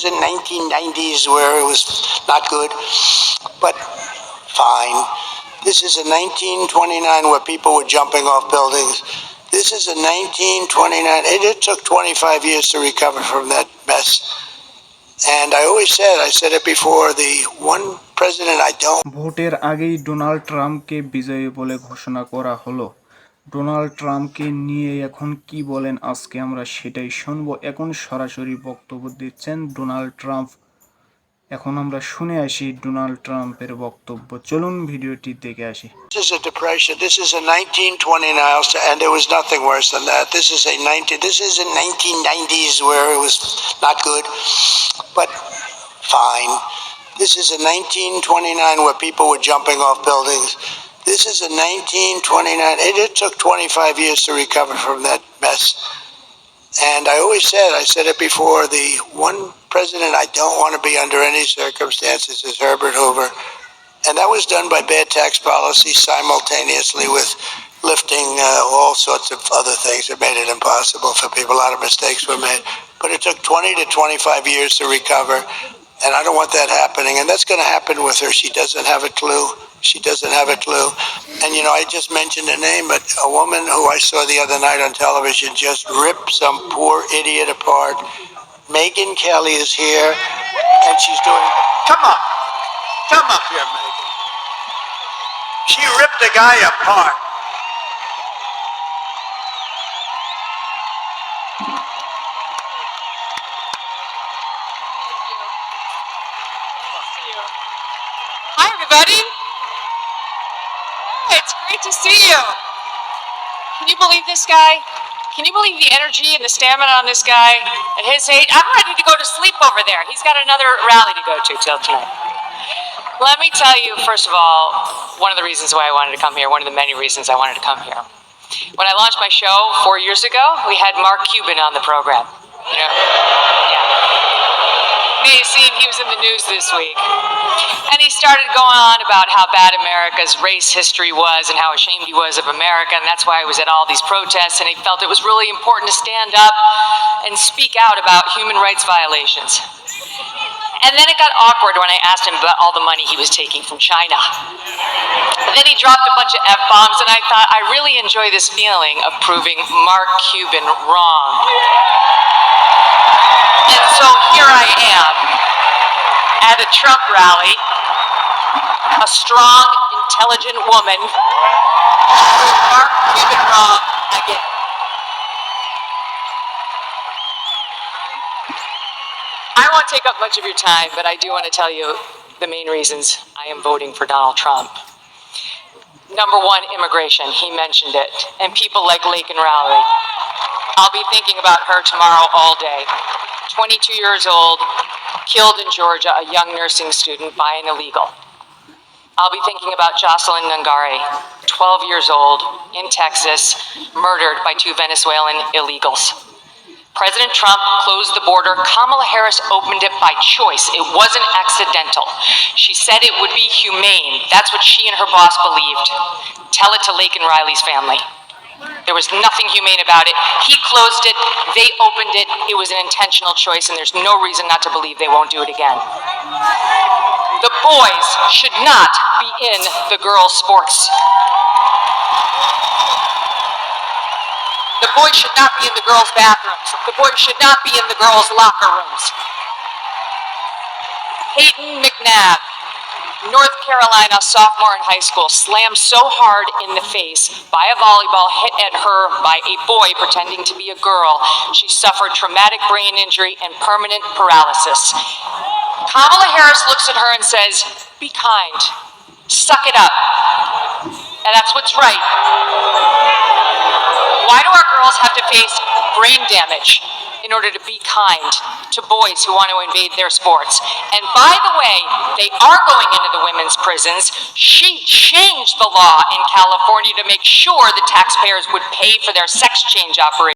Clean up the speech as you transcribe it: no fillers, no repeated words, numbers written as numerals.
in 1990s where it was not good, but fine. This is a 1929 where people were jumping off buildings. This is a 1929. It took 25 years to recover from that mess. And I said it before, the one president I don't. ভোটের আগেই Donald ট্রাম্পকে বিজয়ী বলে ঘোষণা করা হলো। Donald ট্রাম্পকে নিয়ে এখন কি বলেন আজকে আমরা সেটাই শুনবো। এখন সরাসরি বক্তব্য দিচ্ছেন ডোনাল্ড ট্রাম্প। এখন আমরা শুনে আসি ডোনাল্ড ট্রাম্পের বক্তব্য। চলুন ভিডিওটি দেখে আসি। This is a depression. This is a 1929, and there was nothing worse than that. This is in 1990s where it was not good, but fine. This is a 1929 where people were jumping off buildings. This is a 1929. It took 25 years to recover from that mess. And I said it before, the one president I don't want to be under any circumstances is Herbert Hoover. And that was done by bad tax policy simultaneously with lifting all sorts of other things that made it impossible for people. A lot of mistakes were made. But it took 20 to 25 years to recover. And I don't want that happening. And that's going to happen with her. She doesn't have a clue. She doesn't have a clue. And, I just mentioned a name, but a woman who I saw the other night on television just ripped some poor idiot apart. Megyn Kelly is here, and she's doing... Come up. Come up here, Megyn. She ripped a guy apart. Hi, everybody. Hey, it's great to see you. Can you believe this guy? Can you believe the energy and the stamina on this guy at his age? I'm ready to go to sleep over there. He's got another rally to go to till tonight. Let me tell you, first of all, one of the reasons why I wanted to come here, one of the many reasons I wanted to come here. When I launched my show 4 years ago, we had Mark Cuban on the program. Yeah. May have seen he was in the news this week. And he started going on about how bad America's race history was and how ashamed he was of America, and that's why he was at all these protests, and he felt it was really important to stand up and speak out about human rights violations. And then it got awkward when I asked him about all the money he was taking from China. And then he dropped a bunch of F-bombs, and I thought, I really enjoy this feeling of proving Mark Cuban wrong. And so here I am at a Trump rally, a strong, intelligent woman proved Mark Cuban wrong again. I won't take up much of your time, but I do want to tell you the main reasons I am voting for Donald Trump. Number one, immigration. He mentioned it. And people like Laken Riley. I'll be thinking about her tomorrow all day. 22 years old, killed in Georgia, a young nursing student by an illegal. I'll be thinking about Jocelyn Nungari, 12 years old, in Texas, murdered by 2 Venezuelan illegals. President Trump closed the border. Kamala Harris opened it by choice. It wasn't accidental. She said it would be humane. That's what she and her boss believed. Tell it to Laken Riley's family. There was nothing humane about it. He closed it. They opened it. It was an intentional choice, and there's no reason not to believe they won't do it again. The boys should not be in the girls' sports. The boys should not be in the girls' bathrooms. The boys should not be in the girls' locker rooms. Peyton McNabb, North Carolina sophomore in high school, slammed so hard in the face by a volleyball hit at her by a boy pretending to be a girl, she suffered traumatic brain injury and permanent paralysis. Kamala Harris looks at her and says, "Be kind, suck it up." And that's what's right. Why do our girls have to face brain damage in order to be kind to boys who want to invade their sports? And by the way, they are going into the women's prisons. She changed the law in California to make sure the taxpayers would pay for their sex change operation.